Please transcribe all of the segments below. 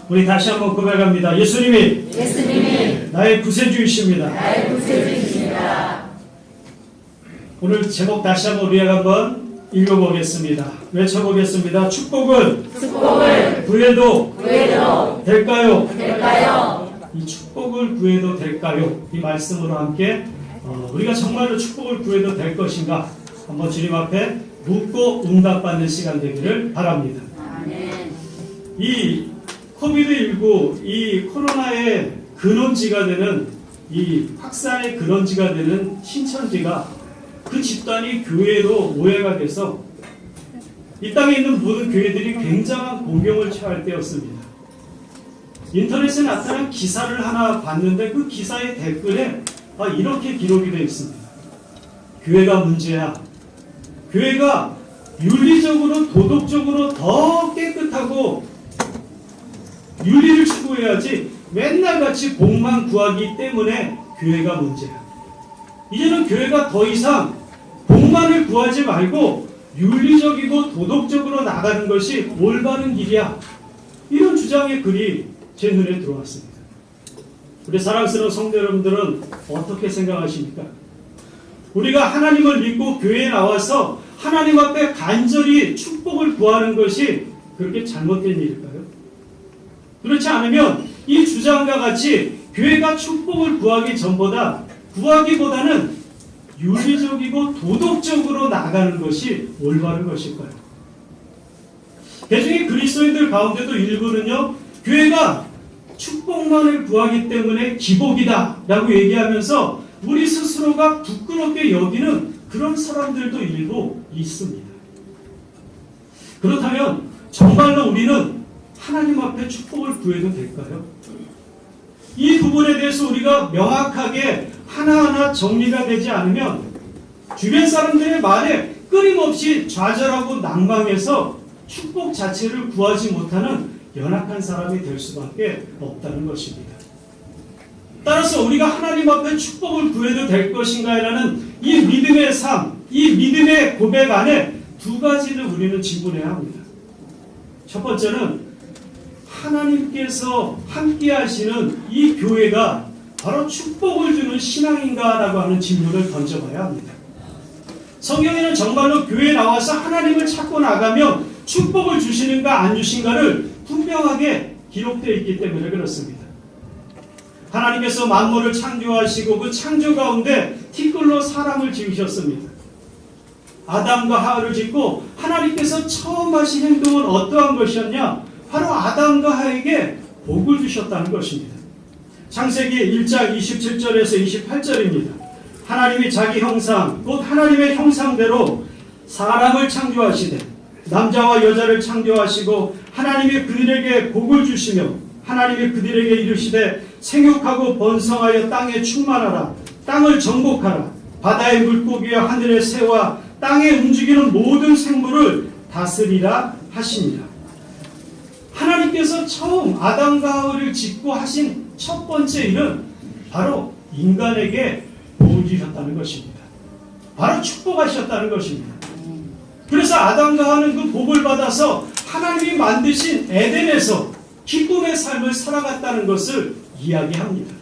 우리 다시 한번 고백합니다. 예수님이 나의 구세주이십니다. 오늘 제목 다시 한번 우리 한번 읽어보겠습니다. 외쳐보겠습니다. 축복을 구해도 될까요? 이 축복을 구해도 될까요? 이 말씀으로 함께 우리가 정말로 축복을 구해도 될 것인가 한번 주님 앞에 묻고 응답받는 시간 되기를 바랍니다. 아멘. 이 코비드19 이 코로나의 근원지가 되는 이 확산의 근원지가 되는 신천지가 그 집단이 교회로 오해가 돼서 이 땅에 있는 모든 교회들이 굉장한 공경을 처할 때였습니다. 인터넷에 나타난 기사를 하나 봤는데 그 기사의 댓글에 이렇게 기록이 되어 있습니다. 교회가 문제야. 교회가 윤리적으로 도덕적으로 더 깨끗하고 윤리를 추구해야지 맨날 같이 복만 구하기 때문에 교회가 문제야. 이제는 교회가 더 이상 복만을 구하지 말고 윤리적이고 도덕적으로 나가는 것이 올바른 길이야. 이런 주장의 글이 제 눈에 들어왔습니다. 우리 사랑스러운 성도 여러분들은 어떻게 생각하십니까? 우리가 하나님을 믿고 교회에 나와서 하나님 앞에 간절히 축복을 구하는 것이 그렇게 잘못된 일일까요? 그렇지 않으면 이 주장과 같이 교회가 축복을 구하기보다는 윤리적이고 도덕적으로 나가는 것이 올바른 것일까요? 대중의 그리스도인들 가운데도 일부는요, 교회가 축복만을 구하기 때문에 기복이다 라고 얘기하면서 우리 스스로가 부끄럽게 여기는 그런 사람들도 일부 있습니다. 그렇다면 정말로 우리는 하나님 앞에 축복을 구해도 될까요? 이 부분에 대해서 우리가 명확하게 하나하나 정리가 되지 않으면 주변 사람들의 말에 끊임없이 좌절하고 낭망해서 축복 자체를 구하지 못하는 연약한 사람이 될 수밖에 없다는 것입니다. 따라서 우리가 하나님 앞에 축복을 구해도 될 것인가라는 이 믿음의 삶, 이 믿음의 고백 안에 두 가지를 우리는 지불해야 합니다. 첫 번째는 하나님께서 함께 하시는 이 교회가 바로 축복을 주는 신앙인가라고 하는 질문을 던져봐야 합니다. 성경에는 정말로 교회에 나와서 하나님을 찾고 나가면 축복을 주시는가 안 주신가를 분명하게 기록되어 있기 때문에 그렇습니다. 하나님께서 만물을 창조하시고 그 창조 가운데 티끌로 사람을 지으셨습니다. 아담과 하와를 짓고 하나님께서 처음 하신 행동은 어떠한 것이었냐? 바로 아담과 하와에게 복을 주셨다는 것입니다. 창세기 1장 27절에서 28절입니다. 하나님이 자기 형상, 곧 하나님의 형상대로 사람을 창조하시되 남자와 여자를 창조하시고 하나님이 그들에게 복을 주시며 하나님이 그들에게 이르시되 생육하고 번성하여 땅에 충만하라. 땅을 정복하라. 바다의 물고기와 하늘의 새와 땅에 움직이는 모든 생물을 다스리라 하시니라. 하나님께서 처음 아담과 하와를 짓고 하신 첫 번째 일은 바로 인간에게 복을 주셨다는 것입니다. 바로 축복하셨다는 것입니다. 그래서 아담과 하와는 그 복을 받아서 하나님이 만드신 에덴에서 기쁨의 삶을 살아갔다는 것을 이야기합니다.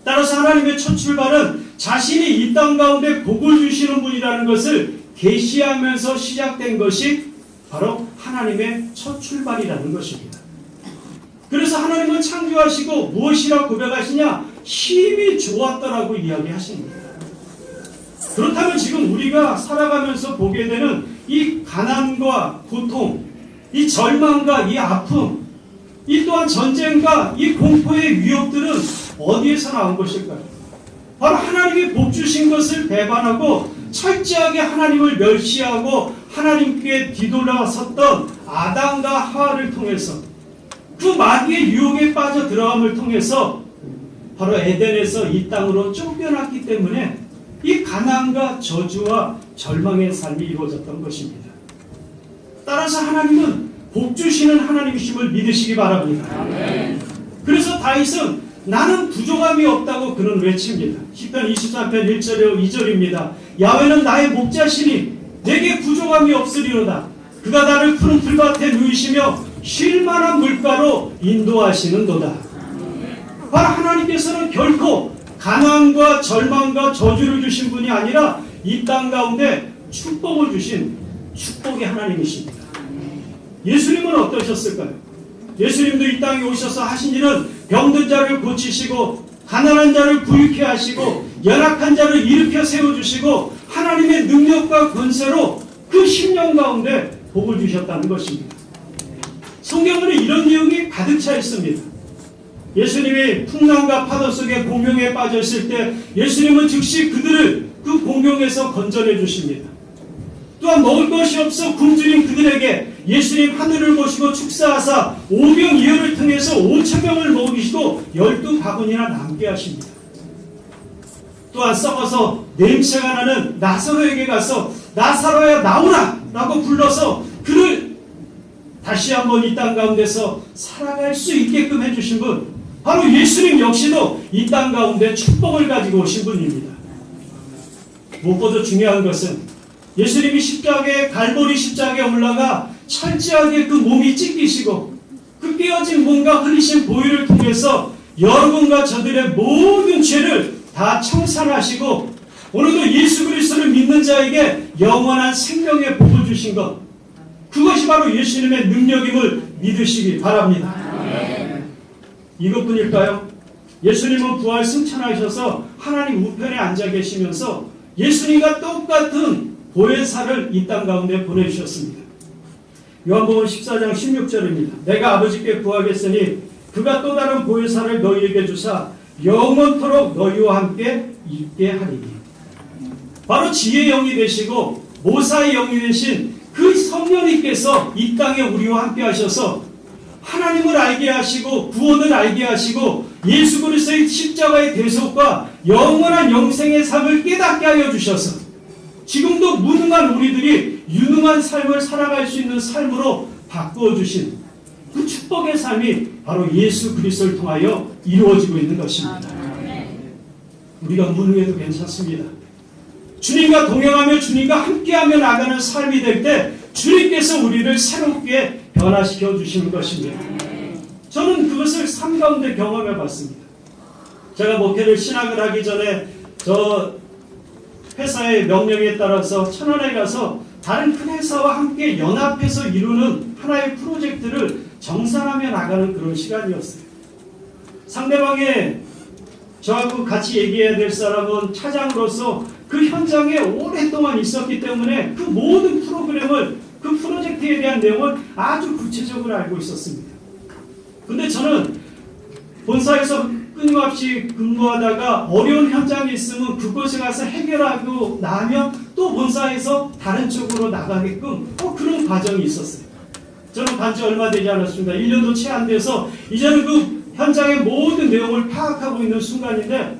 따라서 하나님의 첫 출발은 자신이 이 땅 가운데 복을 주시는 분이라는 것을 계시하면서 시작된 것이 바로 하나님의 첫 출발이라는 것입니다. 그래서 하나님은 창조하시고 무엇이라고 고백하시냐? 힘이 좋았더라고 이야기하십니다. 그렇다면 지금 우리가 살아가면서 보게 되는 이 가난과 고통, 이 절망과 이 아픔, 이 또한 전쟁과 이 공포의 위협들은 어디에서 나온 것일까요? 바로 하나님이 복 주신 것을 배반하고 철저하게 하나님을 멸시하고 하나님께 뒤돌아섰던 아담과 하와를 통해서 그 마귀의 유혹에 빠져 들어감을 통해서 바로 에덴에서 이 땅으로 쫓겨났기 때문에 이 가난과 저주와 절망의 삶이 이루어졌던 것입니다. 따라서 하나님은 복 주시는 하나님이심을 믿으시기 바랍니다. 아멘. 그래서 다윗은 나는 부족함이 없다고 그는 외칩니다. 시편 23편 1절에 2절입니다. 야훼는 나의 목자시니 내게 부족함이 없으리로다. 그가 나를 푸른 풀밭에 누이시며 쉴만한 물가로 인도하시는도다. 바로 하나님께서는 결코 가난과 절망과 저주를 주신 분이 아니라 이 땅 가운데 축복을 주신 축복의 하나님이십니다. 예수님은 어떠셨을까요? 예수님도 이 땅에 오셔서 하신 일은 병든 자를 고치시고 가난한 자를 부유케 하시고 연약한 자를 일으켜 세워주시고 하나님의 능력과 권세로 그 10년 가운데 복을 주셨다는 것입니다. 성경에는 이런 내용이 가득 차 있습니다. 예수님이 풍랑과 파도 속에 공경에 빠졌을 때 예수님은 즉시 그들을 그 공경에서 건져내 주십니다. 또한 먹을 것이 없어 굶주린 그들에게 예수님 하늘을 보시고 축사하사 오병이어를 통해서 5,000명을 먹이시고 12바구니나 남게 하십니다. 또한 썩어서 냄새가 나는 나사로에게 가서 나사로야 나오라 라고 불러서 그를 다시 한번 이 땅 가운데서 살아갈 수 있게끔 해주신 분, 바로 예수님 역시도 이 땅 가운데 축복을 가지고 오신 분입니다. 무엇보다 중요한 것은 예수님이 갈보리 십자가에 올라가 철저하게 그 몸이 찢기시고 그 깨어진 몸과 흘리신 보혈을 통해서 여러분과 저들의 모든 죄를 다 청산하시고 오늘도 예수 그리스도를 믿는 자에게 영원한 생명의 복을 주신 것, 그것이 바로 예수님의 능력임을 믿으시기 바랍니다. 이것뿐일까요? 예수님은 부활 승천하셔서 하나님 우편에 앉아 계시면서 예수님과 똑같은 보혜사를 이 땅 가운데 보내주셨습니다. 요한복음 14장 16절입니다. 내가 아버지께 구하겠으니 그가 또 다른 보혜사를 너희에게 주사 영원토록 너희와 함께 있게 하리니. 바로 지혜의 영이 되시고 모사의 영이 되신 그 성령님께서 이 땅에 우리와 함께 하셔서 하나님을 알게 하시고 구원을 알게 하시고 예수 그리스도의 십자가의 대속과 영원한 영생의 삶을 깨닫게 하여 주셔서 지금도 무능한 우리들이 유능한 삶을 살아갈 수 있는 삶으로 바꾸어 주신 그 축복의 삶이 바로 예수 그리스도를 통하여 이루어지고 있는 것입니다. 우리가 무능해도 괜찮습니다. 주님과 동행하며 주님과 함께하며 나가는 삶이 될 때 주님께서 우리를 새롭게 변화시켜 주시는 것입니다. 저는 그것을 삶 가운데 경험해 봤습니다. 제가 목회를 신학을 하기 전에 저 회사의 명령에 따라서 천안에 가서 다른 큰 회사와 함께 연합해서 이루는 하나의 프로젝트를 정산하며 나가는 그런 시간이었어요. 상대방의 저하고 같이 얘기해야 될 사람은 차장으로서 그 현장에 오랫동안 있었기 때문에 그 모든 프로그램을, 그 프로젝트에 대한 내용을 아주 구체적으로 알고 있었습니다. 근데 저는 본사에서 끊임없이 근무하다가 어려운 현장이 있으면 그곳에 가서 해결하고 나면 또 본사에서 다른 쪽으로 나가게끔 그런 과정이 있었어요. 저는 반지 얼마 되지 않았습니다. 1년도 채 안 돼서 이제는 그 현장의 모든 내용을 파악하고 있는 순간인데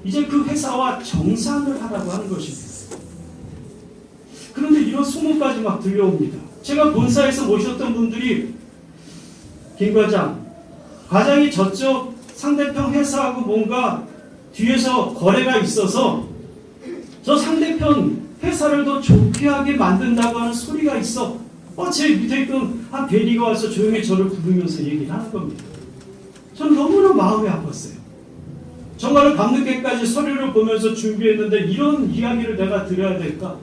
이제 그 회사와 정산을 하라고 하는 것입니다. 그런데 이런 소문까지 막 들려옵니다. 제가 본사에서 모셨던 분들이 김 과장이 저쪽 상대편 회사하고 뭔가 뒤에서 거래가 있어서 저 상대편 회사를 더 좋게 하게 만든다고 하는 소리가 있어. 제 밑에 있던 한 대리가 와서 조용히 저를 부르면서 얘기를 하는 겁니다. 저는 너무나 마음이 아팠어요. 정말 밤늦게까지 서류를 보면서 준비했는데 이런 이야기를 내가 들어야 될까?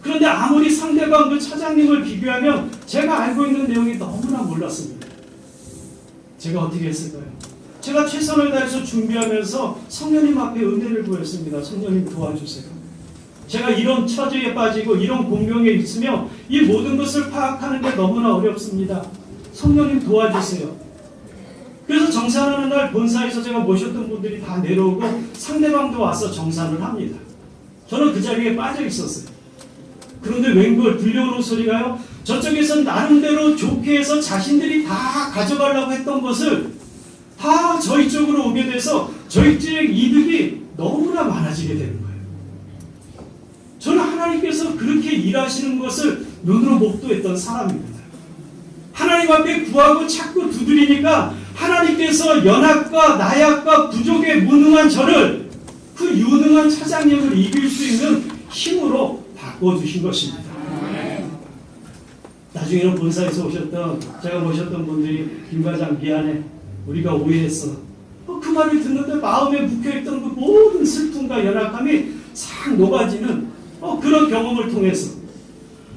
그런데 아무리 상대방 그 차장님을 비교하면 제가 알고 있는 내용이 너무나 몰랐습니다. 제가 어떻게 했을까요? 제가 최선을 다해서 준비하면서 성령님 앞에 은혜를 구했습니다. 성령님 도와주세요. 제가 이런 처지에 빠지고 이런 공경에 있으며 이 모든 것을 파악하는 게 너무나 어렵습니다. 성령님 도와주세요. 그래서 정산하는 날 본사에서 제가 모셨던 분들이 다 내려오고 상대방도 와서 정산을 합니다. 저는 그 자리에 빠져 있었어요. 그런데 웬걸 들려오는 소리가요, 저쪽에서 나름대로 좋게 해서 자신들이 다 가져가려고 했던 것을 다 저희 쪽으로 오게 돼서 저희 쪽 이득이 너무나 많아지게 되는 거예요. 저는 하나님께서 그렇게 일하시는 것을 눈으로 목도했던 사람입니다. 하나님 앞에 구하고 찾고 두드리니까 하나님께서 연약과 나약과 부족에 무능한 저를 그 유능한 차장님을 이길 수 있는 힘으로 바꿔주신 것입니다. 나중에는 본사에서 오셨던 제가 모셨던 분들이 김 과장 미안해 우리가 오해했어. 그 말을 듣는데 마음에 묵혀있던 그 모든 슬픔과 연약함이 싹 녹아지는 그런 경험을 통해서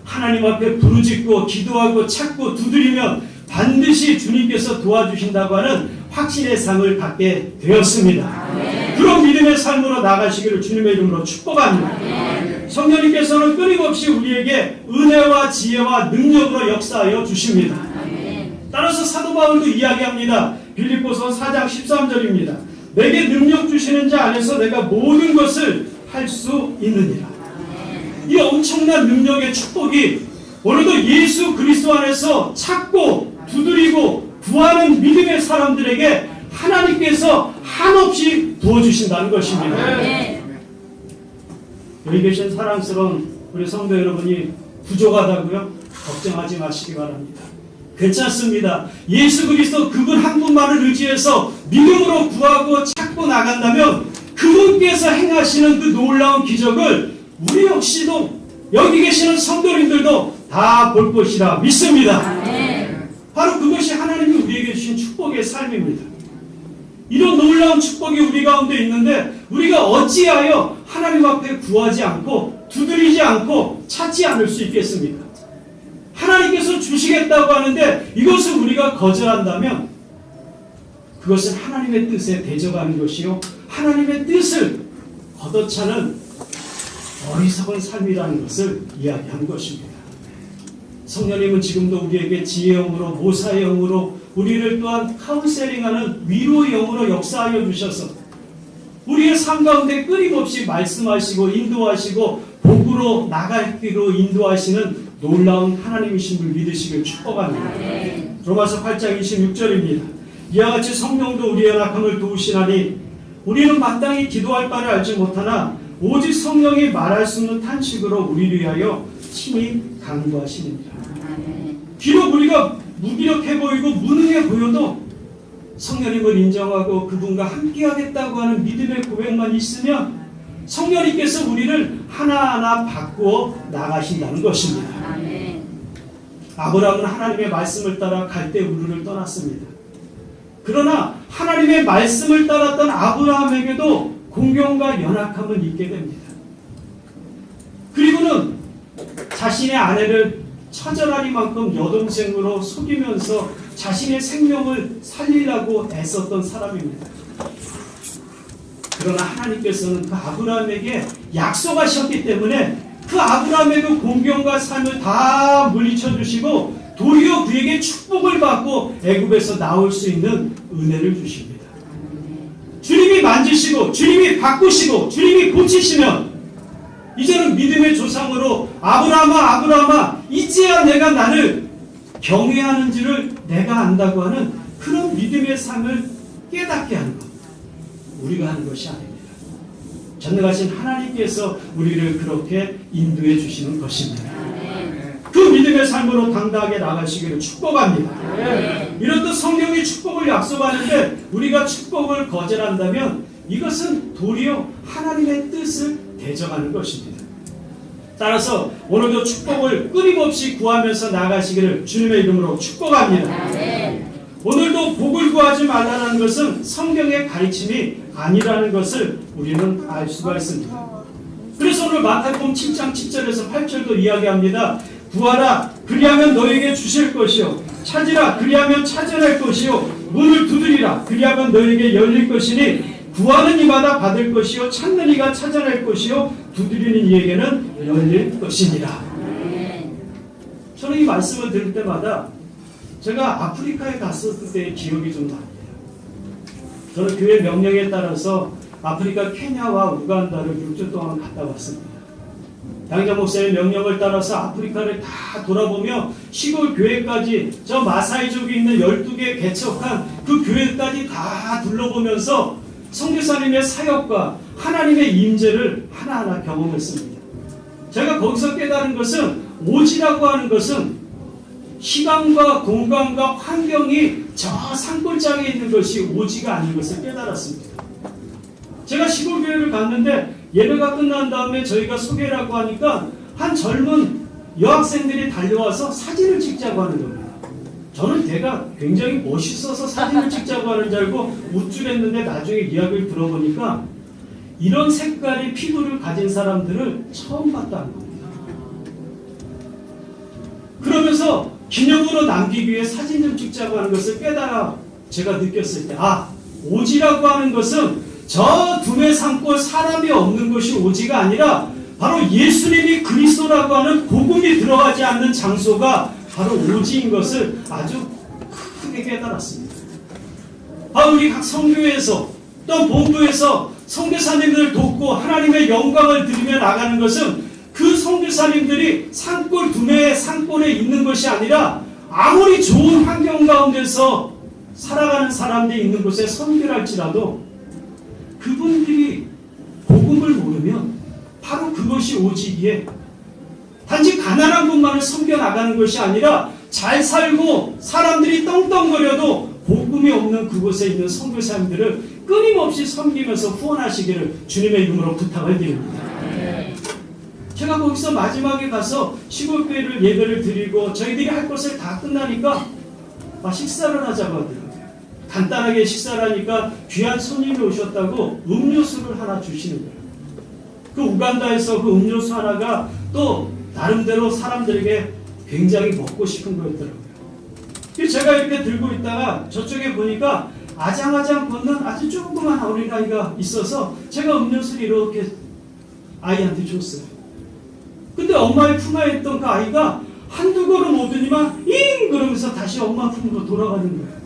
하나님 앞에 부르짖고 기도하고 찾고 두드리면 반드시 주님께서 도와주신다고 하는 확신의 삶을 갖게 되었습니다. 그런 믿음의 삶으로 나가시기를 주님의 이름으로 축복합니다. 성령님께서는 끊임없이 우리에게 은혜와 지혜와 능력으로 역사하여 주십니다. 따라서 사도 바울도 이야기합니다. 빌립보서 4장 13절입니다. 내게 능력 주시는 자 안에서 내가 모든 것을 할 수 있느니라. 이 엄청난 능력의 축복이 오늘도 예수 그리스도 안에서 찾고 두드리고 구하는 믿음의 사람들에게 하나님께서 한없이 부어주신다는 것입니다. 여기 계신 사랑스러운 우리 성도 여러분이 부족하다고요? 걱정하지 마시기 바랍니다. 괜찮습니다. 예수 그리스도 그분 한 분만을 의지해서 믿음으로 구하고 찾고 나간다면 그분께서 행하시는 그 놀라운 기적을 우리 역시도 여기 계시는 성도님들도 다 볼 것이라 믿습니다. 바로 그것이 하나님이 우리에게 주신 축복의 삶입니다. 이런 놀라운 축복이 우리 가운데 있는데 우리가 어찌하여 하나님 앞에 구하지 않고 두드리지 않고 찾지 않을 수 있겠습니까? 하나님께서 주시겠다고 하는데 이것을 우리가 거절한다면 그것은 하나님의 뜻에 대적하는 것이요 하나님의 뜻을 걷어차는 어리석은 삶이라는 것을 이야기한 것입니다. 성령님은 지금도 우리에게 지혜의 영으로 모사의 영으로 우리를 또한 카운셀링하는 위로의 영으로 역사하여 주셔서 우리의 삶 가운데 끊임없이 말씀하시고 인도하시고 복으로 나갈 길로 인도하시는 놀라운 하나님이신 줄 믿으시길 축복합니다. 로마서 8장 26절입니다. 이와 같이 성령도 우리의 연약함을 도우시나니 우리는 마땅히 기도할 바를 알지 못하나 오직 성령이 말할 수 없는 탄식으로 우리를 위하여 친히 간구하시느니라. 비록 우리가 무기력해 보이고 무능해 보여도 성령님을 인정하고 그분과 함께하겠다고 하는 믿음의 고백만 있으면 성령님께서 우리를 하나하나 바꾸어 나가신다는 것입니다. 아브라함은 하나님의 말씀을 따라 갈대 우르를 떠났습니다. 그러나 하나님의 말씀을 따랐던 아브라함에게도 공경과 연약함은 있게 됩니다. 그리고는 자신의 아내를 처절하리만큼 여동생으로 속이면서 자신의 생명을 살리려고 애썼던 사람입니다. 그러나 하나님께서는 그 아브라함에게 약속하셨기 때문에 그 아브라함에게 공경과 삶을 다 물리쳐 주시고 도리어 그에게 축복을 받고 애굽에서 나올 수 있는 은혜를 주십니다. 주님이 만지시고 주님이 바꾸시고 주님이 고치시면 이제는 믿음의 조상으로 아브라함아 아브라함아 이제야 내가 나를 경외하는지를 내가 안다고 하는 그런 믿음의 삶을 깨닫게 하는 것 우리가 하는 것이 아닙니다. 전능하신 하나님께서 우리를 그렇게 인도해 주시는 것입니다. 그 믿음의 삶으로 당당하게 나가시기를 축복합니다. 이렇듯 성령이 축복을 약속하는데 우리가 축복을 거절한다면 이것은 도리어 하나님의 뜻을 대적하는 것입니다. 따라서 오늘도 축복을 끊임없이 구하면서 나가시기를 주님의 이름으로 축복합니다. 오늘도 복을 구하지 말라는 것은 성경의 가르침이 아니라는 것을 우리는 알 수가 있습니다. 그래서 오늘 마태복음 7장 7절에서 8절도 이야기합니다. 구하라 그리하면 너에게 주실 것이요 찾으라 그리하면 찾아낼 것이요 문을 두드리라 그리하면 너에게 열릴 것이니 구하는 이마다 받을 것이요 찾는 이가 찾아낼 것이요 두드리는 이에게는 열릴 것이니라. 저는 이 말씀을 들을 때마다 제가 아프리카에 갔었을 때의 기억이 좀 납니다. 저는 교회 명령에 따라서 아프리카 케냐와 우간다를 6주 동안 갔다 왔습니다. 양자 목사의 명령을 따라서 아프리카를 다 돌아보며 시골 교회까지 저 마사이족이 있는 12개 개척한 그 교회까지 다 둘러보면서 선교사님의 사역과 하나님의 임재를 하나하나 경험했습니다. 제가 거기서 깨달은 것은 오지라고 하는 것은 시간과 공간과 환경이 저 산골짜기에 있는 것이 오지가 아닌 것을 깨달았습니다. 제가 시골 교회를 갔는데 예배가 끝난 다음에 저희가 소개라고 하니까 한 젊은 여학생들이 달려와서 사진을 찍자고 하는 겁니다. 저는 걔가 굉장히 멋있어서 사진을 찍자고 하는 줄 알고 우쭐했는데 나중에 이야기를 들어보니까 이런 색깔의 피부를 가진 사람들을 처음 봤다는 겁니다. 그러면서 기념으로 남기기 위해 사진 좀 찍자고 하는 것을 깨달아 제가 느꼈을 때, 오지라고 하는 것은 저 두메 산골 사람이 없는 것이 오지가 아니라 바로 예수님이 그리스도라고 하는 복음이 들어가지 않는 장소가 바로 오지인 것을 아주 크게 깨달았습니다. 우리 각 성교회에서 또 본부에서 선교사님들을 돕고 하나님의 영광을 드리며 나가는 것은 그 선교사님들이 산골 두메의 산골에 있는 것이 아니라 아무리 좋은 환경 가운데서 살아가는 사람들이 있는 곳에 선교를 할지라도 그분들이 복음을 모르면 바로 그것이 오지기에 단지 가난한 분만을 섬겨 나가는 것이 아니라 잘 살고 사람들이 떵떵거려도 복음이 없는 그곳에 있는 선교사님들을 끊임없이 섬기면서 후원하시기를 주님의 이름으로 부탁을 드립니다. 제가 거기서 마지막에 가서 시골교회를 예배를 드리고 저희들이 할 것을 다 끝나니까 식사를 하자고 하더라고요. 간단하게 식사를 하니까 귀한 손님이 오셨다고 음료수를 하나 주시는 거예요. 그 우간다에서 그 음료수 하나가 또 나름대로 사람들에게 굉장히 먹고 싶은 거였더라고요. 제가 이렇게 들고 있다가 저쪽에 보니까 아장아장 걷는 아주 조그만 어린아이가 있어서 제가 음료수를 이렇게 아이한테 줬어요. 근데 엄마의 품에 있던 그 아이가 한두 걸음 오더니만 잉! 그러면서 다시 엄마 품으로 돌아가는 거예요.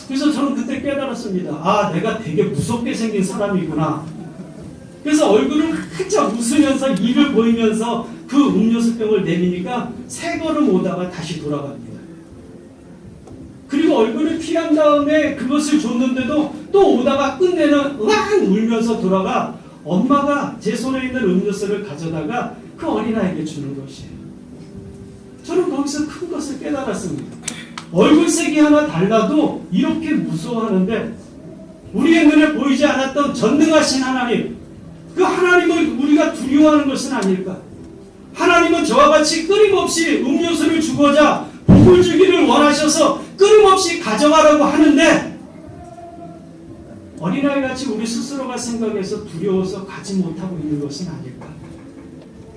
그래서 저는 그때 깨달았습니다. 내가 되게 무섭게 생긴 사람이구나. 그래서 얼굴을 활짝 웃으면서 입을 보이면서 그 음료수병을 내미니까 세 걸음 오다가 다시 돌아갑니다. 그리고 얼굴을 피한 다음에 그것을 줬는데도 또 오다가 끝내는 으앙 울면서 돌아가 엄마가 제 손에 있는 음료수를 가져다가 그 어린아이에게 주는 것이에요. 저는 거기서 큰 것을 깨달았습니다. 얼굴색이 하나 달라도 이렇게 무서워하는데 우리의 눈에 보이지 않았던 전능하신 하나님, 그 하나님을 우리가 두려워하는 것은 아닐까? 하나님은 저와 같이 끊임없이 음료수를 주고자 복을 주기를 원하셔서 끊임없이 가져가라고 하는데 어린아이같이 우리 스스로가 생각해서 두려워서 가지 못하고 있는 것은 아닐까?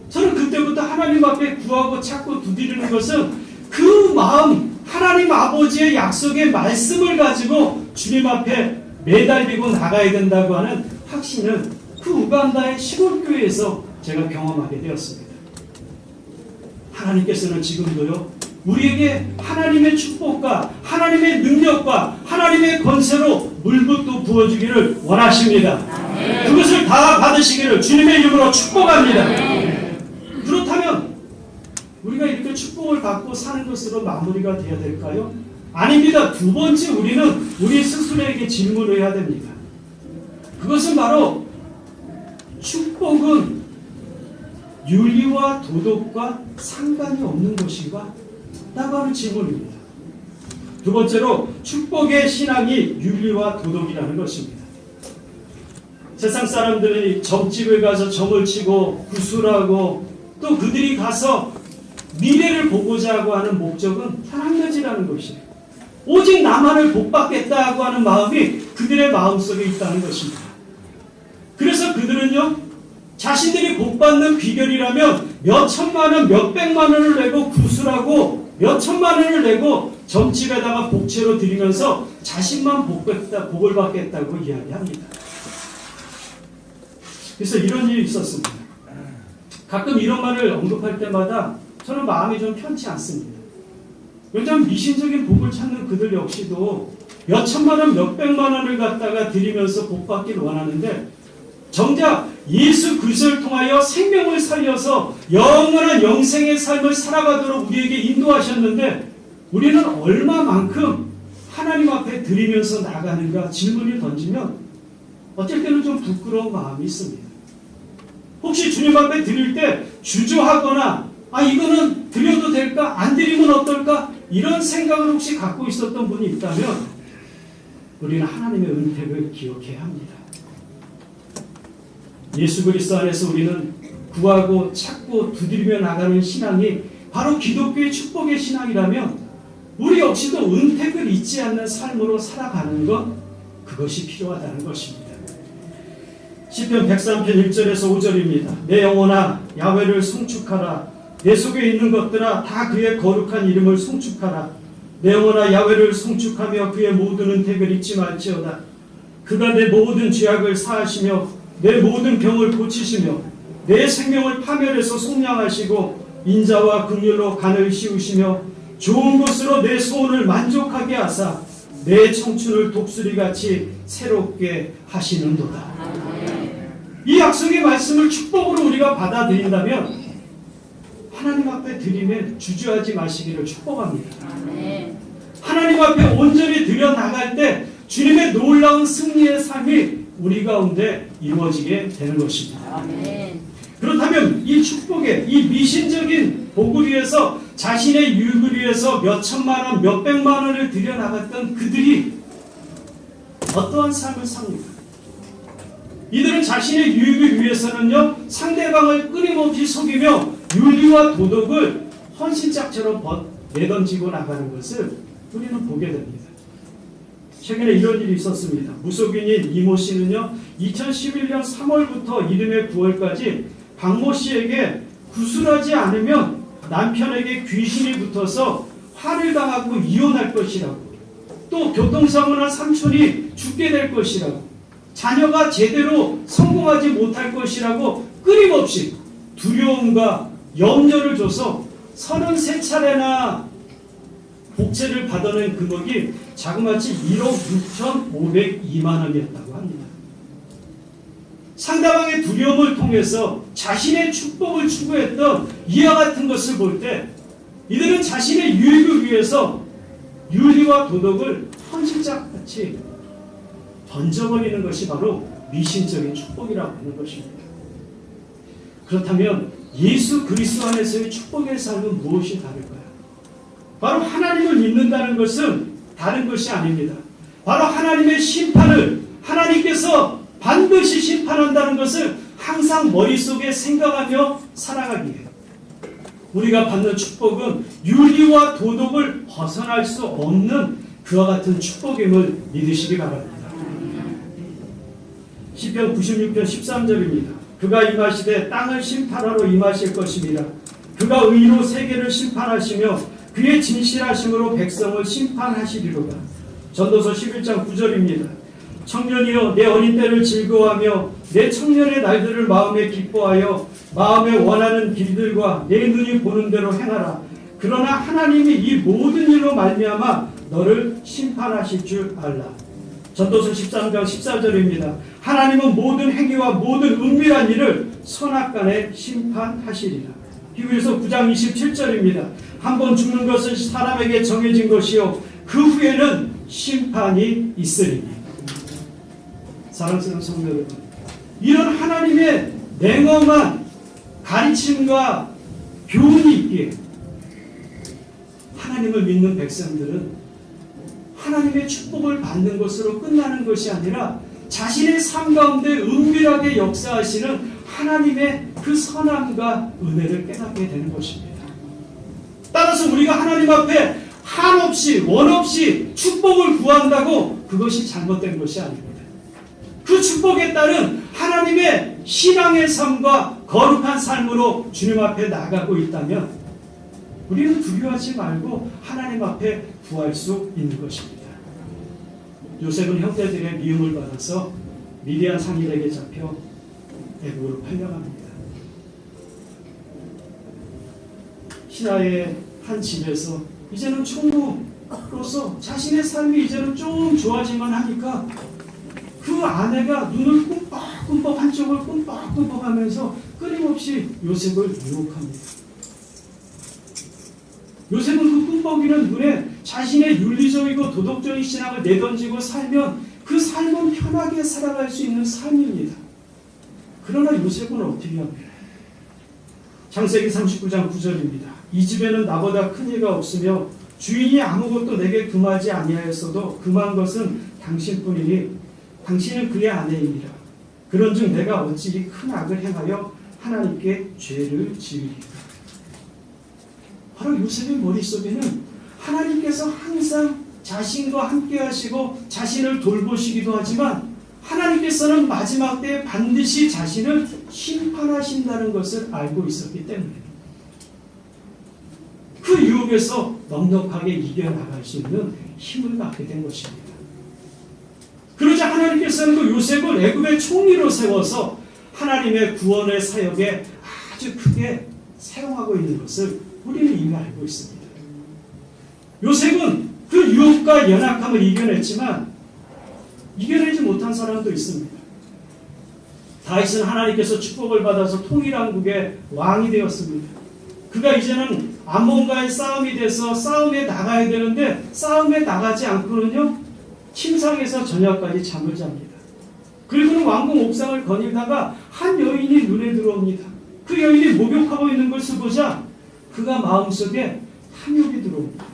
저는 그때부터 하나님 앞에 구하고 찾고 두드리는 것은 그 마음, 하나님 아버지의 약속의 말씀을 가지고 주님 앞에 매달리고 나가야 된다고 하는 확신을 그 우간다의 시골교회에서 제가 경험하게 되었습니다. 하나님께서는 지금도요, 우리에게 하나님의 축복과 하나님의 능력과 하나님의 권세로 물붓도 부어주기를 원하십니다. 그것을 다 받으시기를 주님의 이름으로 축복합니다. 그렇다면 우리가 이렇게 축복을 받고 사는 것으로 마무리가 되어야 될까요? 아닙니다. 두 번째 우리는 우리 스스로에게 질문을 해야 됩니다. 그것은 바로 축복은 윤리와 도덕과 상관이 없는 것인가? 라고 하는 질문입니다. 두 번째로 축복의 신앙이 윤리와 도덕이라는 것입니다. 세상 사람들이 점집을 가서 점을 치고 구술하고 또 그들이 가서 미래를 보고자 하고 하는 목적은 단 한 가지라는 것이에요. 오직 나만을 복받겠다고 하는 마음이 그들의 마음속에 있다는 것입니다. 그래서 그들은요, 자신들이 복받는 비결이라면 몇 천만 원, 몇 백만 원을 내고 구술하고 몇 천만 원을 내고 점집에다가 복채로 드리면서 자신만 복을 받겠다고 이야기합니다. 그래서 이런 일이 있었습니다. 가끔 이런 말을 언급할 때마다 저는 마음이 좀 편치 않습니다. 왜냐하면 미신적인 복을 찾는 그들 역시도 몇 천만 원, 몇 백만 원을 갖다가 드리면서 복받기를 원하는데 정작 예수 그리스도를 통하여 생명을 살려서 영원한 영생의 삶을 살아가도록 우리에게 인도하셨는데 우리는 얼마만큼 하나님 앞에 드리면서 나가는가 질문을 던지면 어쩔 때는 좀 부끄러운 마음이 있습니다. 혹시 주님 앞에 드릴 때 주저하거나 이거는 드려도 될까? 안 드리면 어떨까? 이런 생각을 혹시 갖고 있었던 분이 있다면 우리는 하나님의 은택을 기억해야 합니다. 예수 그리스도 안에서 우리는 구하고 찾고 두드리며 나가는 신앙이 바로 기독교의 축복의 신앙이라면 우리 역시도 은택을 잊지 않는 삶으로 살아가는 것, 그것이 필요하다는 것입니다. 시편 103편 1절에서 5절입니다. 내 영혼아 야훼를 송축하라. 내 속에 있는 것들아 다 그의 거룩한 이름을 송축하라. 내 영혼아 야훼를 송축하며 그의 모든 은택을 잊지 말지어다. 그가 내 모든 죄악을 사하시며 내 모든 병을 고치시며 내 생명을 파멸해서 속량하시고 인자와 긍휼로 간을 씌우시며 좋은 것으로 내 소원을 만족하게 하사 내 청춘을 독수리같이 새롭게 하시는도다. 이 약속의 말씀을 축복으로 우리가 받아들인다면 하나님 앞에 드림에 주저하지 마시기를 축복합니다. 하나님 앞에 온전히 드려 나갈 때 주님의 놀라운 승리의 삶이 우리 가운데 이루어지게 되는 것입니다. 그렇다면 이 축복의 이 미신적인 복을 위해서 자신의 유익을 위해서 몇 천만 원, 몇 백만 원을 들여 나갔던 그들이 어떠한 삶을 삽니까? 이들은 자신의 유익을 위해서는요, 상대방을 끊임없이 속이며 윤리와 도덕을 헌신짝처럼 내던지고 나가는 것을 우리는 보게 됩니다. 최근에 이런 일이 있었습니다. 무속인인 이모 씨는요, 2011년 3월부터 이듬해 9월까지 박모 씨에게 구술하지 않으면 남편에게 귀신이 붙어서 화를 당하고 이혼할 것이라고, 또 교통사고 난 삼촌이 죽게 될 것이라고, 자녀가 제대로 성공하지 못할 것이라고 끊임없이 두려움과 염려를 줘서 33차례나 복제를 받아낸 금액이 자그마치 1억 6,502만 원이었다고 합니다. 상대방의 두려움을 통해서 자신의 축복을 추구했던 이와 같은 것을 볼 때 이들은 자신의 유익을 위해서 윤리와 도덕을 헌신짝같이 던져버리는 것이 바로 미신적인 축복이라고 하는 것입니다. 그렇다면 예수 그리스도 안에서의 축복의 삶은 무엇이 다를까요? 바로 하나님을 믿는다는 것은 다른 것이 아닙니다. 바로 하나님의 심판을 하나님께서 반드시 심판한다는 것을 항상 머릿속에 생각하며 살아가기에 우리가 받는 축복은 윤리와 도덕을 벗어날 수 없는 그와 같은 축복임을 믿으시기 바랍니다. 시편 96편 13절입니다. 그가 임하시되 땅을 심판하러 임하실 것입니다. 그가 의로 세계를 심판하시며 그의 진실하심으로 백성을 심판하시리로다. 전도서 11장 9절입니다. 청년이여 내 어린 때를 즐거워하며 내 청년의 날들을 마음에 기뻐하여 마음에 원하는 길들과 내 눈이 보는 대로 행하라. 그러나 하나님이 이 모든 일로 말미암아 너를 심판하실 줄 알라. 전도서 13장 14절입니다. 하나님은 모든 행위와 모든 은밀한 일을 선악간에 심판하시리라. 히브리서 9장 27절입니다. 한번 죽는 것은 사람에게 정해진 것이요 그 후에는 심판이 있으리니. 사랑스러운 성도 여러분, 이런 하나님의 냉엄한 가르침과 교훈이 있기에 하나님을 믿는 백성들은 하나님의 축복을 받는 것으로 끝나는 것이 아니라 자신의 삶 가운데 은밀하게 역사하시는 하나님의 그 선함과 은혜를 깨닫게 되는 것입니다. 따라서 우리가 하나님 앞에 한없이 원없이 축복을 구한다고 그것이 잘못된 것이 아닙니다. 그 축복에 따른 하나님의 신앙의 삶과 거룩한 삶으로 주님 앞에 나가고 있다면 우리는 두려워하지 말고 하나님 앞에 구할 수 있는 것입니다. 요셉은 형제들의 미움을 받아서 미디안 상인에게 잡혀 애국으로 팔려갑니다. 시나의 한 집에서 이제는 총무로서 자신의 삶이 이제는 좀 좋아지만 하니까 그 아내가 눈을 꿈뻑꿈뻑 한쪽을 꿈뻑꿈뻑 하면서 끊임없이 요셉을 유혹합니다. 요셉은 그 꿈뻑이는 눈에 자신의 윤리적이고 도덕적인 신앙을 내던지고 살면 그 삶은 편하게 살아갈 수 있는 삶입니다. 그러나 요셉은 어떻게 합니까? 창세기 39장 9절입니다. 이 집에는 나보다 큰 이가 없으며 주인이 아무것도 내게 금하지 아니하였어도 금한 것은 당신뿐이니 당신은 그의 아내이니라. 그런즉 내가 어찌 이 큰 악을 행하여 하나님께 죄를 지으리까? 바로 요셉의 머릿속에는 하나님께서 항상 자신과 함께 하시고 자신을 돌보시기도 하지만 하나님께서는 마지막 때에 반드시 자신을 심판하신다는 것을 알고 있었기 때문에 그 유혹에서 넉넉하게 이겨나갈 수 있는 힘을 갖게 된 것입니다. 그러자 하나님께서는 그 요셉을 애굽의 총리로 세워서 하나님의 구원의 사역에 아주 크게 사용하고 있는 것을 우리는 이미 알고 있습니다. 요셉은 그 유혹과 연약함을 이겨냈지만 이겨내지 못한 사람도 있습니다. 다윗은 하나님께서 축복을 받아서 통일왕국의 왕이 되었습니다. 그가 이제는 암몬과의 싸움이 돼서 싸움에 나가야 되는데 싸움에 나가지 않고는요 침상에서 저녁까지 잠을 잡니다. 그리고는 왕궁 옥상을 거닐다가 한 여인이 눈에 들어옵니다. 그 여인이 목욕하고 있는 것을 보자 그가 마음속에 탐욕이 들어옵니다.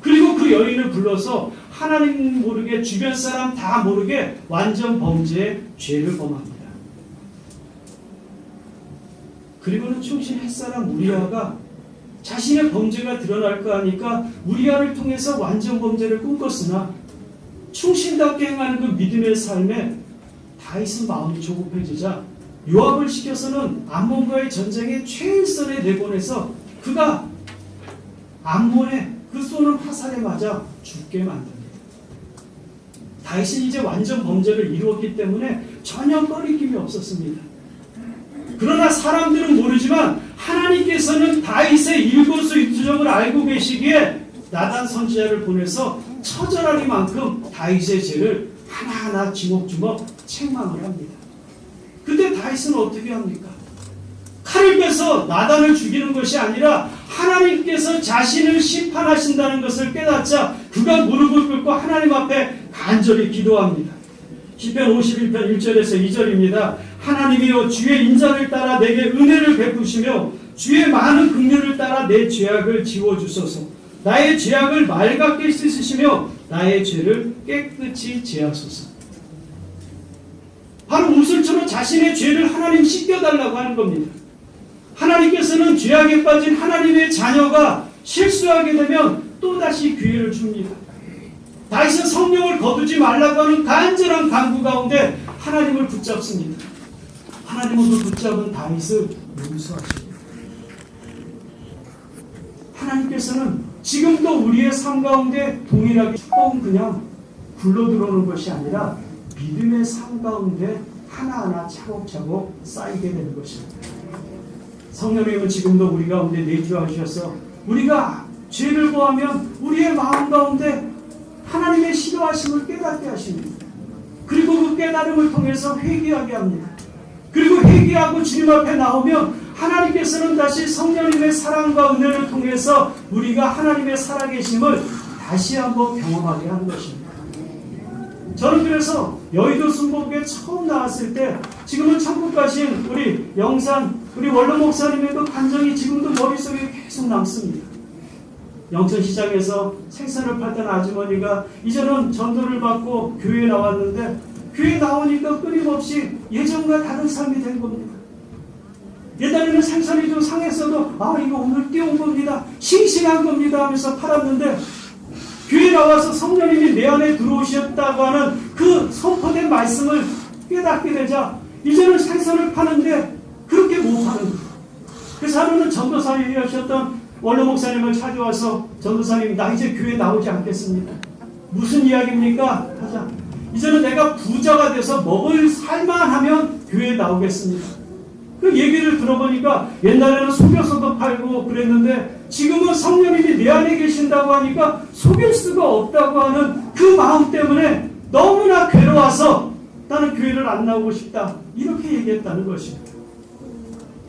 그리고 그 여인을 불러서 하나님 모르게 주변 사람 다 모르게 완전 범죄의 죄를 범합니다. 그리고는 충신 햇사람 우리아가 자신의 범죄가 드러날까 하니까 우리아를 통해서 완전 범죄를 꿈꿨으나 충신답게 행하는 그 믿음의 삶에 다윗은 마음이 조급해지자 요압을 시켜서는 암몬과의 전쟁에 최일선에 내보내서 그가 암몬의 그 쏘는 화살에 맞아 죽게 만듭니다. 다윗은 이제 완전 범죄를 이루었기 때문에 전혀 꺼리낌이 없었습니다. 그러나 사람들은 모르지만 하나님께서는 다윗의 일거수일투족을 알고 계시기에 나단 선지자를 보내서 처절하리만큼 다윗의 죄를 하나하나 지목주목 책망을 합니다. 그때 다윗은 어떻게 합니까? 칼을 빼서 나단을 죽이는 것이 아니라 하나님께서 자신을 심판하신다는 것을 깨닫자 그가 무릎을 꿇고 하나님 앞에 간절히 기도합니다. 시편 51편 1절에서 2절입니다. 하나님이여 주의 인자를 따라 내게 은혜를 베푸시며 주의 많은 긍휼을 따라 내 죄악을 지워주소서. 나의 죄악을 맑게 씻으시며 나의 죄를 깨끗이 제하소서. 바로 우슬처럼 자신의 죄를 하나님 씻겨달라고 하는 겁니다. 하나님께서는 죄악에 빠진 하나님의 자녀가 실수하게 되면 또다시 기회를 줍니다. 다윗은 성령을 거두지 말라고 하는 간절한 간구 가운데 하나님을 붙잡습니다. 하나님을 붙잡은 다윗을 용서하십니다. 하나님께서는 지금도 우리의 삶 가운데 동일하게 축복은 그냥 굴러들어오는 것이 아니라 믿음의 삶 가운데 하나하나 차곡차곡 쌓이게 되는 것입니다. 성령님은 지금도 우리 가운데 내주하셔서 우리가 죄를 보하면 우리의 마음 가운데 하나님의 싫어하심을 깨닫게 하십니다. 그리고 그 깨달음을 통해서 회개하게 합니다. 그리고 회개하고 주님 앞에 나오면 하나님께서는 다시 성령님의 사랑과 은혜를 통해서 우리가 하나님의 살아계심을 다시 한번 경험하게 하는 것입니다. 저는 그래서 여의도 순복에 처음 나왔을 때 지금은 천국 가신 우리 영산 우리 원로 목사님의 그 감정이 지금도 머릿속에 계속 남습니다. 영천시장에서 생선을 팔던 아주머니가 이제는 전도를 받고 교회에 나왔는데 교회에 나오니까 끊임없이 예전과 다른 삶이 된 겁니다. 옛날에는 생선이 좀 상했어도 이거 오늘 띄운 겁니다. 싱싱한 겁니다 하면서 팔았는데 교회에 나와서 성령님이 내 안에 들어오셨다고 하는 그 선포된 말씀을 깨닫게 되자 이제는 생선을 파는데 그렇게 못 파는 거예요. 그래서 하루는 전도사님이 하셨던 원로 목사님을 찾아와서 전도사님이 나 이제 교회 나오지 않겠습니다. 무슨 이야기입니까? 하자. 이제는 내가 부자가 돼서 먹을 살만 하면 교회에 나오겠습니다. 그 얘기를 들어보니까 옛날에는 속여서도 팔고 그랬는데 지금은 성령님이 내 안에 계신다고 하니까 속일 수가 없다고 하는 그 마음 때문에 너무나 괴로워서 나는 교회를 안 나오고 싶다. 이렇게 얘기했다는 것입니다.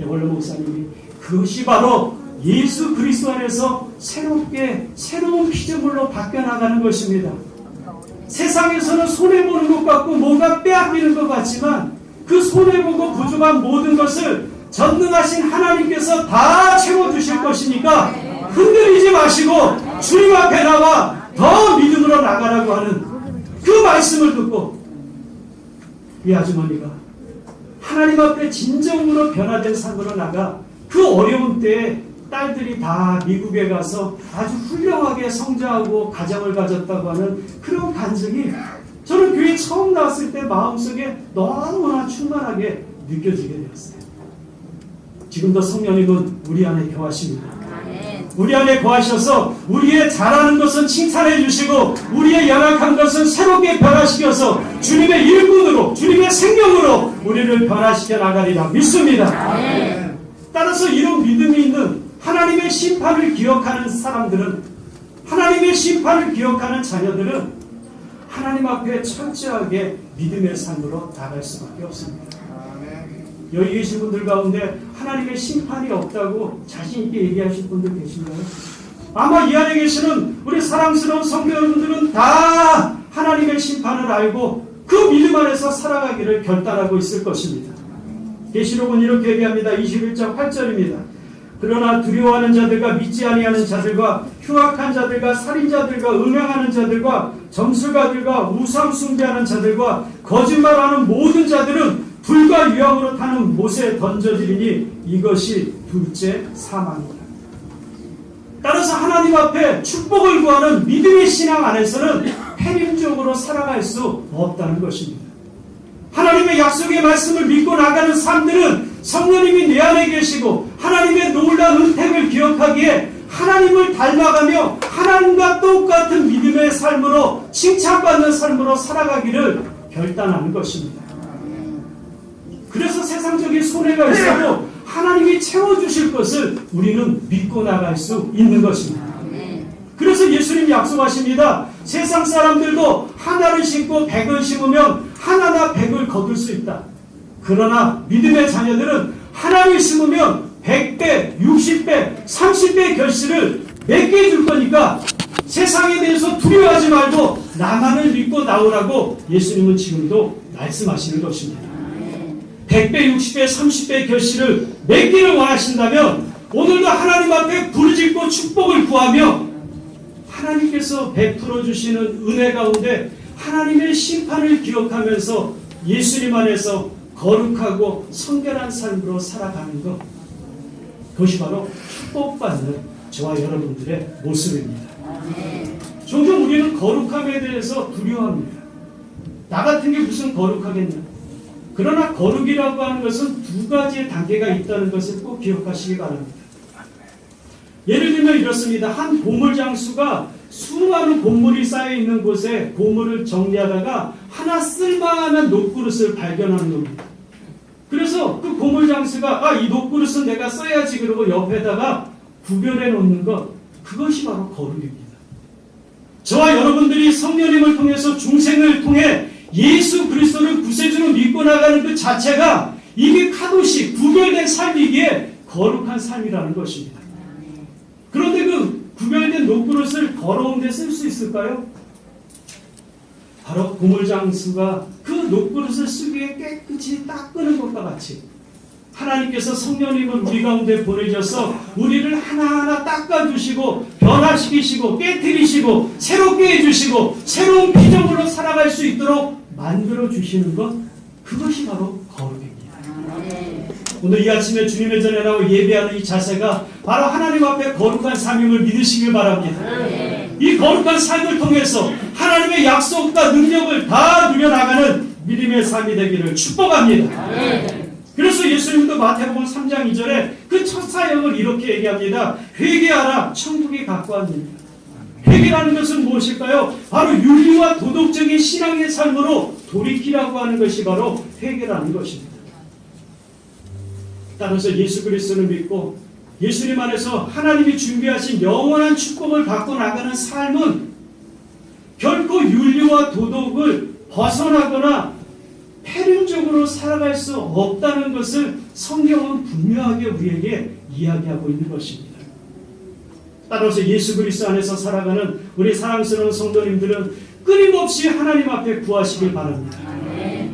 원로 목사님이 그것이 바로 예수 그리스도 안에서 새로운 피조물로 바뀌어 나가는 것입니다. 세상에서는 손해보는 것 같고 뭔가 빼앗기는 것 같지만 그 손해보고 부족한 모든 것을 전능하신 하나님께서 다 채워주실 것이니까 흔들리지 마시고 주님 앞에 나와 더 믿음으로 나가라고 하는 그 말씀을 듣고 이 아주머니가 하나님 앞에 진정으로 변화된 삶으로 나가 그 어려운 때에 딸들이 다 미국에 가서 아주 훌륭하게 성장하고 가정을 가졌다고 하는 그런 간증이 저는 교회 처음 나왔을 때 마음속에 너무나 충만하게 느껴지게 되었어요. 지금도 성령님은 우리 안에 거하십니다. 우리 안에 거하셔서 우리의 잘하는 것은 칭찬해 주시고 우리의 연약한 것은 새롭게 변화시켜서 주님의 일꾼으로 주님의 생명으로 우리를 변화시켜 나가리라 믿습니다. 따라서 이런 믿음이 있는 하나님의 심판을 기억하는 사람들은 하나님의 심판을 기억하는 자녀들은 하나님 앞에 철저하게 믿음의 삶으로 나갈 수밖에 없습니다. 여기 계신 분들 가운데 하나님의 심판이 없다고 자신 있게 얘기하실 분들 계신가요? 아마 이 안에 계시는 우리 사랑스러운 성도 여러분들은 다 하나님의 심판을 알고 그 믿음 안에서 살아가기를 결단하고 있을 것입니다. 계시록은 이렇게 얘기합니다. 21장 8절입니다. 그러나 두려워하는 자들과 믿지 아니하는 자들과 흉악한 자들과 살인자들과 음행하는 자들과 점술가들과 우상 숭배하는 자들과 거짓말하는 모든 자들은 불과 유황으로 타는 못에 던져지리니 이것이 둘째 사망이다. 따라서 하나님 앞에 축복을 구하는 믿음의 신앙 안에서는 편임적으로 살아갈 수 없다는 것입니다. 하나님의 약속의 말씀을 믿고 나가는 삶들은 성령님이 내 안에 계시고 하나님의 놀라운 은택을 기억하기에 하나님을 닮아가며 하나님과 똑같은 믿음의 삶으로 칭찬받는 삶으로 살아가기를 결단하는 것입니다. 그래서 세상적인 손해가 있어도 하나님이 채워주실 것을 우리는 믿고 나갈 수 있는 것입니다. 그래서 예수님이 약속하십니다. 세상 사람들도 하나를 심고 100을 심으면 하나나 100을 거둘 수 있다. 그러나 믿음의 자녀들은 하나를 심으면 100배, 60배, 30배 결실을 맺게 줄 거니까 세상에 대해서 두려워하지 말고 나만을 믿고 나오라고 예수님은 지금도 말씀하시는 것입니다. 100배, 60배, 30배 결실을 맺기를 원하신다면 오늘도 하나님 앞에 부르짖고 축복을 구하며 하나님께서 베풀어 주시는 은혜 가운데 하나님의 심판을 기억하면서 예수님 안에서 거룩하고 성결한 삶으로 살아가는 것, 그것이 바로 축복받는 저와 여러분들의 모습입니다. 종종 우리는 거룩함에 대해서 두려워합니다. 나 같은 게 무슨 거룩하겠냐. 그러나 거룩이라고 하는 것은 두 가지의 단계가 있다는 것을 꼭 기억하시기 바랍니다. 예를 들면 이렇습니다. 한 보물장수가 수많은 보물이 쌓여있는 곳에 보물을 정리하다가 하나 쓸만한 녹그릇을 발견하는 겁니다. 그래서 그 보물장수가 이 녹그릇은 내가 써야지 그러고 옆에다가 구별해 놓는 것, 그것이 바로 거룩입니다. 저와 여러분들이 성령님을 통해서 중생을 통해 예수 그리스도를 구세주로 믿고 나가는 그 자체가 이게 카도시 구별된 삶이기에 거룩한 삶이라는 것입니다. 그런데 그 구별된 녹그릇을 더러운 데 쓸 수 있을까요? 바로 보물장수가 그 녹그릇을 쓰기에 깨끗이 닦는 것과 같이 하나님께서 성령님을 우리 가운데 보내셔서 우리를 하나하나 닦아주시고 변화시키시고 깨트리시고 새롭게 해주시고 새로운 피조물로 살아갈 수 있도록 만들어주시는 것, 그것이 바로 거룩입니다. 오늘 이 아침에 주님의 전에 나와 예배하는 이 자세가 바로 하나님 앞에 거룩한 삶임을 믿으시길 바랍니다. 이 거룩한 삶을 통해서 하나님의 약속과 능력을 다 누려나가는 믿음의 삶이 되기를 축복합니다. 그래서 예수님도 마태복음 3장 2절에 그 첫 사역을 이렇게 얘기합니다. 회개하라, 천국이 가까웠느니라. 회개라는 것은 무엇일까요? 바로 윤리와 도덕적인 신앙의 삶으로 돌이키라고 하는 것이 바로 회개라는 것입니다. 따라서 예수 그리스도를 믿고 예수님 안에서 하나님이 준비하신 영원한 축복을 갖고 나가는 삶은 결코 윤리와 도덕을 벗어나거나 폐륜적으로 살아갈 수 없다는 것을 성경은 분명하게 우리에게 이야기하고 있는 것입니다. 따라서 예수 그리스도 안에서 살아가는 우리 사랑스러운 성도님들은 끊임없이 하나님 앞에 구하시길 바랍니다.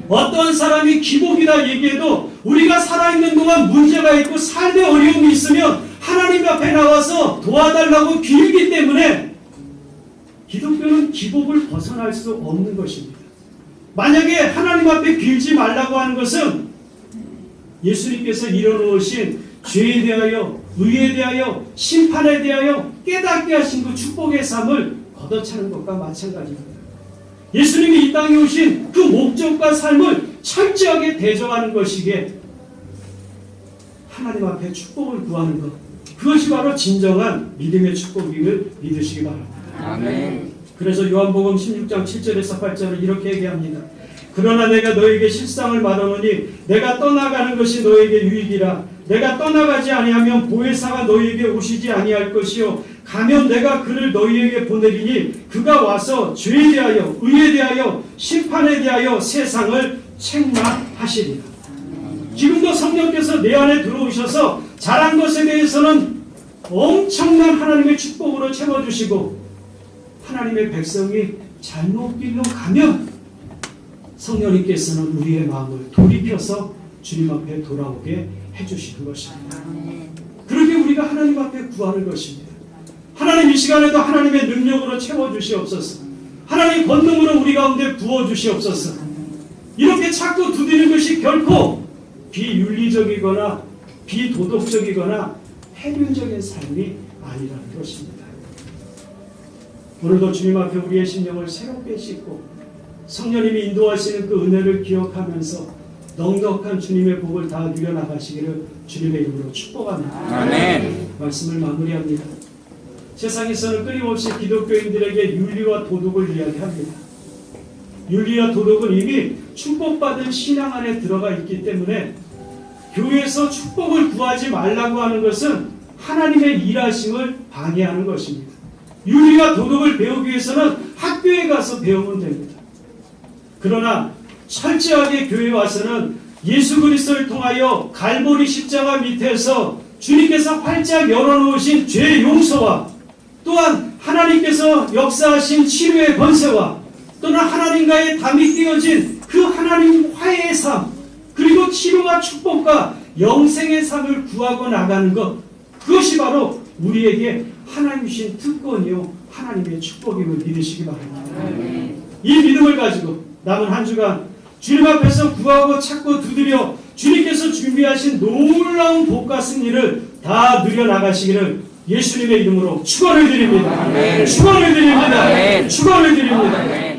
어떤 사람이 기복이다 얘기해도 우리가 살아있는 동안 문제가 있고 삶에 어려움이 있으면 하나님 앞에 나와서 도와달라고 빌기 때문에 기독교는 기복을 벗어날 수 없는 것입니다. 만약에 하나님 앞에 빌지 말라고 하는 것은 예수님께서 이뤄놓으신 죄에 대하여, 의에 대하여, 심판에 대하여 깨닫게 하신 그 축복의 삶을 걷어차는 것과 마찬가지입니다. 예수님이 이 땅에 오신 그 목적과 삶을 철저하게 대적하는 것이기에 하나님 앞에 축복을 구하는 것, 그것이 바로 진정한 믿음의 축복임을 믿으시기 바랍니다. 아멘. 그래서 요한복음 16장 7절에서 8절을 이렇게 얘기합니다. 그러나 내가 너에게 실상을 말하노니 내가 떠나가는 것이 너에게 유익이라. 내가 떠나가지 아니하면 보혜사가 너희에게 오시지 아니할 것이요 가면 내가 그를 너희에게 보내리니 그가 와서 죄에 대하여 의에 대하여 심판에 대하여 세상을 책망하시리라. 지금도 성령께서 내 안에 들어오셔서 잘한 것에 대해서는 엄청난 하나님의 축복으로 채워주시고 하나님의 백성이 잘못 길로 가면 성령님께서는 우리의 마음을 돌이켜서 주님 앞에 돌아오게 해주시는 것입니다. 그렇게 우리가 하나님 앞에 구하는 것입니다. 하나님 이 시간에도 하나님의 능력으로 채워주시옵소서. 하나님 권능으로 우리 가운데 부어주시옵소서. 이렇게 찾고 두드리는 것이 결코 비윤리적이거나 비도덕적이거나 폐륜적인 삶이 아니라는 것입니다. 오늘도 주님 앞에 우리의 심령을 새롭게 씻고 성령님이 인도하시는 그 은혜를 기억하면서 넉넉한 주님의 복을 다 누려나가시기를 주님의 이름으로 축복합니다. 아멘. 말씀을 마무리합니다. 세상에서는 끊임없이 기독교인들에게 윤리와 도덕을 이야기합니다. 윤리와 도덕은 이미 축복받은 신앙 안에 들어가 있기 때문에 교회에서 축복을 구하지 말라고 하는 것은 하나님의 일하심을 방해하는 것입니다. 윤리와 도덕을 배우기 위해서는 학교에 가서 배우면 됩니다. 그러나 철저하게 교회에 와서는 예수 그리스도를 통하여 갈보리 십자가 밑에서 주님께서 활짝 열어놓으신 죄 용서와 또한 하나님께서 역사하신 치료의 권세와 또는 하나님과의 담이 띄어진 그 하나님 화해의 삶 그리고 치료와 축복과 영생의 삶을 구하고 나가는 것 그것이 바로 우리에게 하나님 주신 특권이요 하나님의 축복임을 믿으시기 바랍니다. 이 믿음을 가지고 남은 한 주간 주님 앞에서 구하고 찾고 두드려 주님께서 준비하신 놀라운 복과 승리를 다 누려나가시기를 예수님의 이름으로 축원을 드립니다. 축원을 드립니다. 축원을 드립니다.